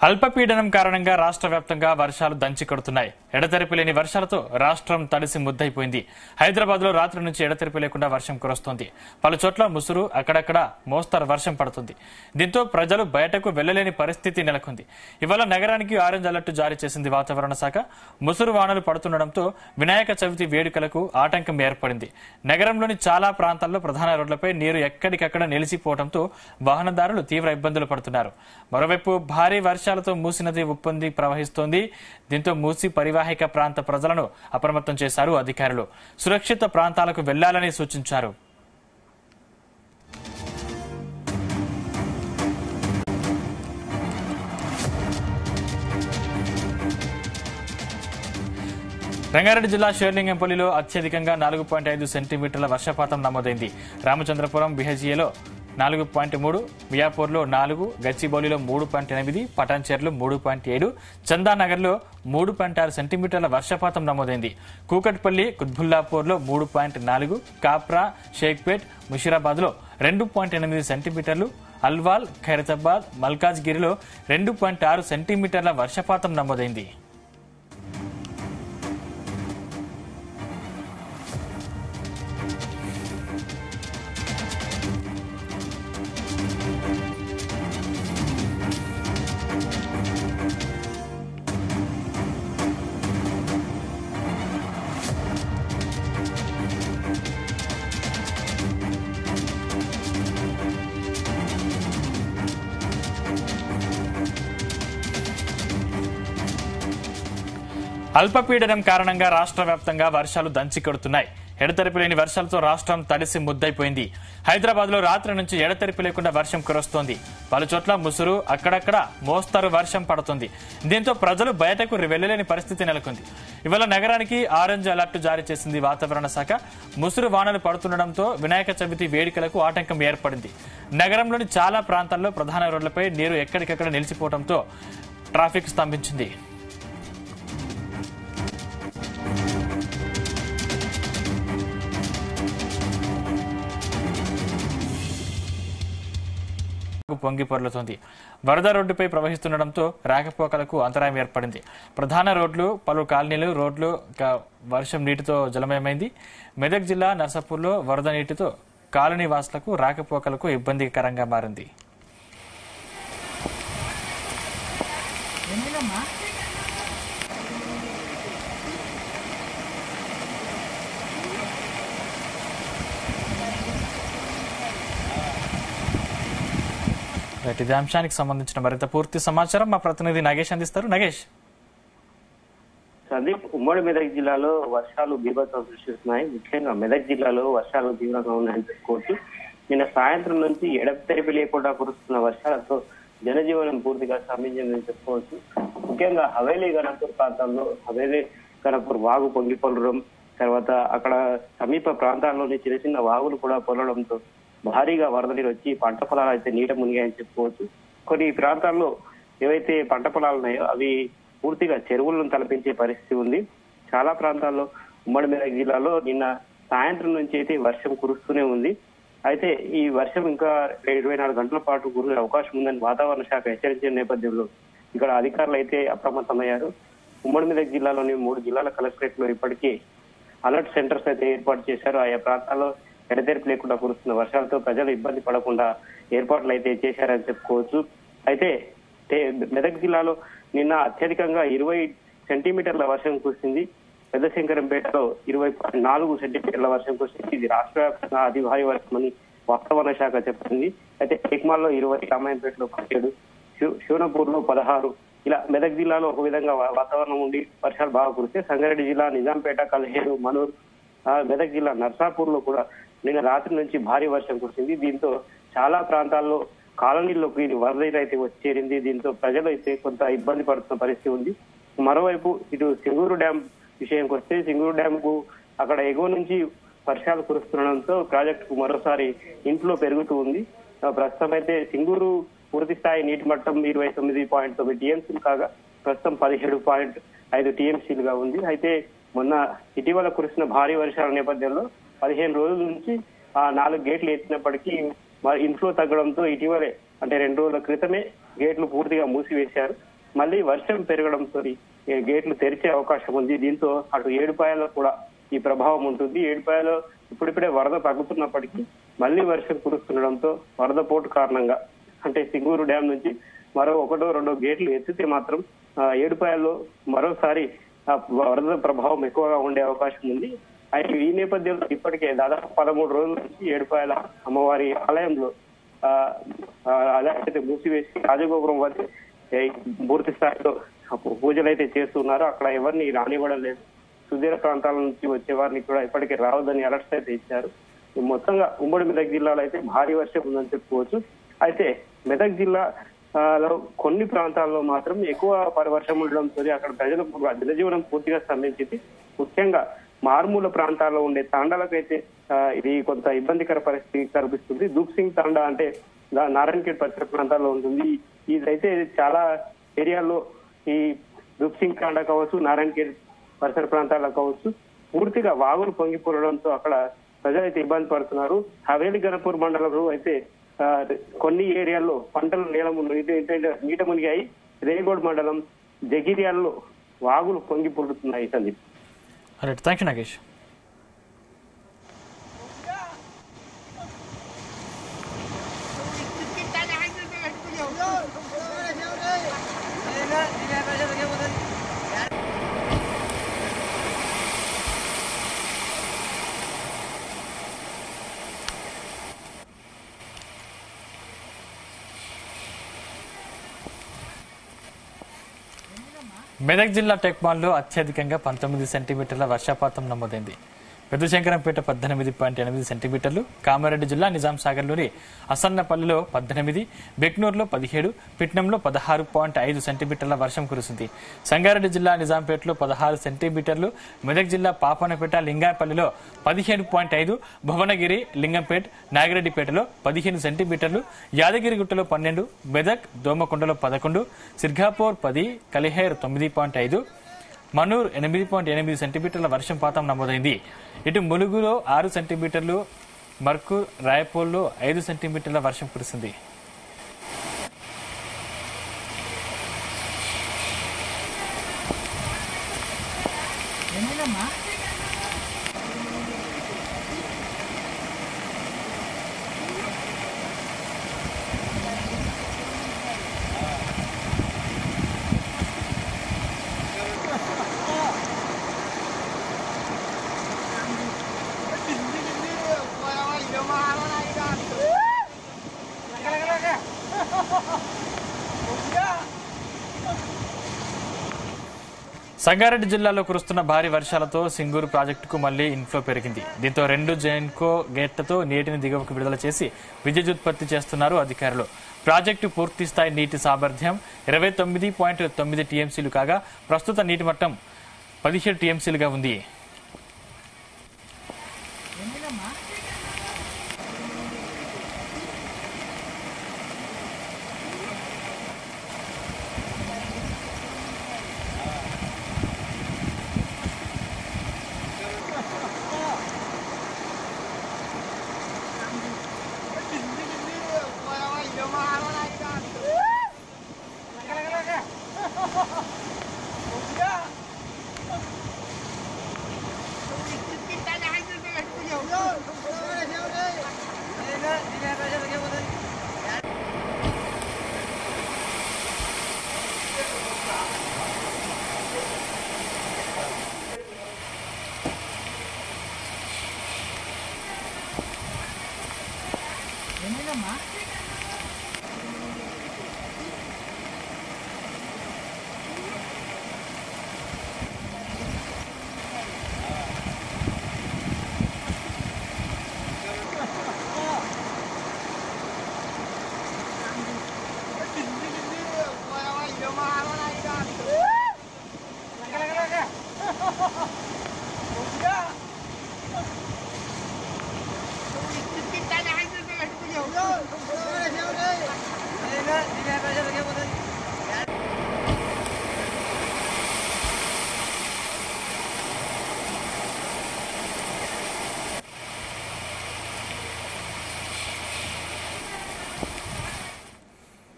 అల్పపీడనం కారణంగా రాష్ట్ర వ్యాప్తంగా వర్షాలు దంచికొడుతున్నాయి. ఎడతెరిపి లేని వర్షాలతో రాష్ట్రం తడిసి ముద్దైపోయింది. హైదరాబాద్ లో రాత్రి నుంచి ఎడతెరిపి లేకుండా వర్షం కురుస్తోంది. పలు చోట్ల ముసురు, అక్కడక్కడ మోస్తరు వర్షం పడుతుంది. దీంతో ప్రజలు బయటకు వెళ్లలేని పరిస్థితి నెలకొంది. ఇవాళ నగరానికి ఆరెంజ్ అలర్ట్ జారీ చేసింది వాతావరణ శాఖ. ముసురు వానలు పడుతుండటంతో వినాయక చవితి వేడుకలకు ఆటంకం ఏర్పడింది. నగరంలోని చాలా ప్రాంతాల్లో ప్రధాన రోడ్లపై నీరు ఎక్కడికక్కడ నిలిచిపోవడంతో వాహనదారులు తీవ్ర ఇబ్బందులు పడుతున్నారు. మరోవైపు భారీ వర్షాలతో మూసీ నది ఉప్పొంగి ప్రవహిస్తోంది. దీంతో మూసీ పరివాహిక ప్రాంత ప్రజలను అప్రమత్తం చేశారు అధికారులు. సురక్షిత ప్రాంతాలకు వెళ్లాలని సూచించారు. రంగారెడ్డి జిల్లా షేర్లింగంపల్లిలో అత్యధికంగా 4.5 సెంటీమీటర్ల వర్షపాతం నమోదైంది. రామచంద్రపురం బిహెజిఏలో 4.3, మియాపూర్లో 4, గచ్చిబౌలిలో 3.8, పటాన్చెర్లో 3.7, చందానగర్లో 3.6 సెంటీమీటర్ల వర్షపాతం నమోదైంది. కూకట్పల్లి, కుత్బుల్లాపూర్లో 3.4, కాప్రా, షేక్పేట్, ముషీరాబాద్లో 2.8 సెంటీమీటర్లు, అల్వాల్, ఖైరతాబాద్, మల్కాజ్గిరిలో 2.6 సెంటీమీటర్ల వర్షపాతం నమోదైంది. అల్పపీడనం కారణంగా రాష్ట్ర వ్యాప్తంగా వర్షాలు దంచికొడుతున్నాయి. ఎడతెరిపి లేని వర్షాలతో రాష్ట్రం తడిసి ముద్దైపోయింది. హైదరాబాద్ లో రాత్రి నుంచి ఎడతెరిపి లేకుండా వర్షం కురుస్తోంది. పలు చోట్ల ముసురు, అక్కడక్కడ మోస్తరు వర్షం పడుతుంది. దీంతో ప్రజలు బయటకు వెళ్లలేని పరిస్థితి నెలకొంది. ఇవాళ నగరానికి ఆరెంజ్ అలర్ట్ జారీ చేసింది వాతావరణ శాఖ. ముసురు వానలు పడుతుండటంతో వినాయక చవితి వేడుకలకు ఆటంకం ఏర్పడింది. నగరంలోని చాలా ప్రాంతాల్లో ప్రధాన రోడ్లపై నీరు ఎక్కడికక్కడ నిలిచిపోవడంతో ట్రాఫిక్ స్తంభించింది. పొంగి పొర్లుతోంది. వరద రోడ్డుపై ప్రవహిస్తుండటంతో రాకపోకలకు అంతరాయం ఏర్పడింది. ప్రధాన రోడ్లు, పలు కాలనీలు, రోడ్లు వర్షం నీటితో జలమయమైంది. మెదక్ జిల్లా నర్సాపూర్లో వరద నీటితో కాలనీ వాసులకు రాకపోకలకు ఇబ్బందికరంగా మారింది. ఇదే అంశానికి సంబంధించిన మరింత పూర్తి సమాచారం మా ప్రతినిధి నగేష్ అందిస్తారు. నగేష్. సందీప్, ఉమ్మడి మెదక్ జిల్లాలో వర్షాలు బీభత్సం సృష్టిస్తున్నాయి. ముఖ్యంగా మెదక్ జిల్లాలో వర్షాలు తీవ్రంగా ఉన్నాయని చెప్పుకోవచ్చు. నిన్న సాయంత్రం నుంచి ఎడతెరిపి లేకుండా కురుస్తున్న వర్షాలతో జనజీవనం పూర్తిగా స్తంభించిందని చెప్పుకోవచ్చు. ముఖ్యంగా హవేలీ గణపూర్ ప్రాంతాల్లో హవేలీ గణపూర్ వాగు పొంగి పొలడం, తర్వాత అక్కడ సమీప ప్రాంతాల్లోని చిన్న చిన్న వాగులు కూడా పొలడంతో భారీగా వరద నీరు వచ్చి పంట పొలాలు అయితే నీట మునిగాయని చెప్పుకోవచ్చు. కొన్ని ప్రాంతాల్లో ఏవైతే పంట పొలాలు ఉన్నాయో అవి పూర్తిగా చెరువులను తలపించే పరిస్థితి ఉంది. చాలా ప్రాంతాల్లో ఉమ్మడి మెదక్ జిల్లాలో నిన్న సాయంత్రం నుంచి అయితే వర్షం కురుస్తూనే ఉంది. అయితే ఈ వర్షం ఇంకా 24 గంటల పాటు కురిసే అవకాశం ఉందని వాతావరణ శాఖ హెచ్చరించిన నేపథ్యంలో ఇక్కడ అధికారులు అయితే అప్రమత్తమయ్యారు. ఉమ్మడి మెదక్ జిల్లాలోని 3 జిల్లాల కలెక్టరేట్ లో ఇప్పటికీ అలర్ట్ సెంటర్స్ అయితే ఏర్పాటు చేశారు. ఆయా ప్రాంతాల్లో ఎడతెరిపి లేకుండా కురుస్తున్న వర్షాలతో ప్రజలు ఇబ్బంది పడకుండా ఏర్పాట్లు అయితే చేశారని చెప్పుకోవచ్చు. అయితే మెదక్ జిల్లాలో నిన్న అత్యధికంగా 20 సెంటీమీటర్ల వర్షం కురిసింది. పెద్దశంకరంపేటలో 20.4 సెంటీమీటర్ల వర్షం కురిసింది. ఇది రాష్ట్ర వ్యాప్తంగా అతి భారీ వర్షమని వాతావరణ శాఖ చెప్పింది. అయితే టెక్మాల్లో 20, రామాయంపేటలో 17, శివనపూర్ లో 16 ఇలా మెదక్ జిల్లాలో ఒక విధంగా వాతావరణం ఉండి వర్షాలు బాగా కురిస్తే సంగారెడ్డి జిల్లా నిజాంపేట, కల్హేరు, మనూర్, మెదక్ జిల్లా నర్సాపూర్ లో కూడా నిన్న రాత్రి నుంచి భారీ వర్షం కురిసింది. దీంతో చాలా ప్రాంతాల్లో కాలనీల్లోకి వరద అయితే వచ్చేరింది. దీంతో ప్రజలు అయితే కొంత ఇబ్బంది పడుతున్న పరిస్థితి ఉంది. మరోవైపు ఇటు సింగూరు డ్యాం విషయానికి వస్తే సింగూరు డ్యాం కు అక్కడ ఎగువ నుంచి వర్షాలు కురుస్తుండడంతో ప్రాజెక్టుకు మరోసారి ఇంట్లో పెరుగుతూ ఉంది. ప్రస్తుతం అయితే సింగూరు పూర్తి స్థాయి నీటి మట్టం 29.9 టీఎంసీలు కాగా ప్రస్తుతం 17.5 టీఎంసీలుగా ఉంది. అయితే మొన్న ఇటీవల కురిసిన భారీ వర్షాల నేపథ్యంలో 15 రోజుల నుంచి ఆ 4 గేట్లు ఎత్తినప్పటికీ ఇన్ఫ్లో తగ్గడంతో ఇటీవలే అంటే 2 రోజుల క్రితమే గేట్లు పూర్తిగా మూసివేశారు. మళ్ళీ వర్షం పెరగడంతో గేట్లు తెరిచే అవకాశం ఉంది. దీంతో అటు ఏడుపాయలో కూడా ఈ ప్రభావం ఉంటుంది. ఏడుపాయలో ఇప్పుడిప్పుడే వరద తగ్గుతున్నప్పటికీ మళ్ళీ వర్షం కురుస్తుండడంతో వరద పోటు కారణంగా అంటే సింగూరు డ్యాం నుంచి మరో 1-2 గేట్లు ఎత్తితే మాత్రం ఏడుపాయల్లో మరోసారి వరద ప్రభావం ఎక్కువగా ఉండే అవకాశం ఉంది. అయితే ఈ నేపథ్యంలో ఇప్పటికే దాదాపు 13 రోజుల నుంచి ఏడుపాయల అమ్మవారి ఆలయంలో అదైతే మూసివేసి రాజగోపురం వద్ద పూర్తి స్థాయిలో పూజలు అయితే చేస్తున్నారు. అక్కడ ఎవరిని రానివ్వడం లేదు. సుదూర ప్రాంతాల నుంచి వచ్చే వారిని కూడా ఇప్పటికే రావద్దని అలర్ట్స్ అయితే ఇచ్చారు. మొత్తంగా ఉమ్మడి మెదక్ జిల్లాలో అయితే భారీ వర్షం ఉందని చెప్పుకోవచ్చు. అయితే మెదక్ జిల్లాలో కొన్ని ప్రాంతాల్లో మాత్రం ఎక్కువ వర్షం ఉండడంతో అక్కడ ప్రజలకు జనజీవనం పూర్తిగా స్తంభించింది. ముఖ్యంగా మారుమూల ప్రాంతాల్లో ఉండే తాండాలకైతే ఇది కొంత ఇబ్బందికర పరిస్థితి కనిపిస్తుంది. దూప్ సింగ్ తాండా అంటే నారాయణఖేడ్ పరిసర ప్రాంతాల్లో ఉంటుంది. ఇదైతే చాలా ఏరియాల్లో ఈ దూప్ సింగ్ తాండా కావచ్చు, నారాయణఖేడ్ పరిసర ప్రాంతాల్లో కావచ్చు పూర్తిగా వాగులు పొంగిపోవడంతో అక్కడ ప్రజలైతే ఇబ్బంది పడుతున్నారు. హవేలి గణపూర్ మండలంలో అయితే కొన్ని ఏరియాల్లో పంటలు నీట మునిగాయి. రేగోడ్ మండలం జగిర్యాల్లో వాగులు పొంగి పొడుతున్నాయి. సందీప్. Thank you Nagesh. మెదక్ జిల్లా టెక్మాల్లో అత్యధికంగా 19 సెంటీమీటర్ల వర్షపాతం నమోదైంది. పెద్దశంకరంపేట 18.8 సెంటీమీటర్లు, కామారెడ్డి జిల్లా నిజాం సాగర్లోని అసన్నపల్లిలో 18, బెక్నూరులో 17, పిట్నంలో 16.5 సెంటీమీటర్ల వర్షం కురిసింది. సంగారెడ్డి జిల్లా నిజాంపేటలో 16 సెంటీమీటర్లు, మెదక్ జిల్లా పాపనపేట లింగాపల్లిలో 15.5, భువనగిరి, లింగంపేట, నాగిరెడ్డిపేటలో 15 సెంటీమీటర్లు, యాదగిరిగుట్టలో 12, మెదక్, దోమకొండలో 11, సిర్ఘాపూర్ 10, కలిహేర్ 9.5, మనూర్ 8.8 సెంటీమీటర్ల వర్షపాతం నమోదైంది. ఇటు ములుగులో 6 సెంటీమీటర్లు, మర్కూర్, రాయపూర్లో 5 సెంటీమీటర్ల వర్షం కురిసింది. సంగారెడ్డి జిల్లాలో కురుస్తున్న భారీ వర్షాలతో సింగూరు ప్రాజెక్టుకు మళ్లీ ఇన్ఫ్లో పెరిగింది. దీంతో 2 జెన్కో గేట్లతో నీటిని దిగువకు విడుదల చేసి విద్యుదుత్పత్తి చేస్తున్నారు అధికారులు. ప్రాజెక్టు పూర్తి స్థాయి నీటి సామర్థ్యం 29.9 టీఎంసీలు కాగా ప్రస్తుత నీటి మట్టం 17 టీఎంసీలుగా ఉంది.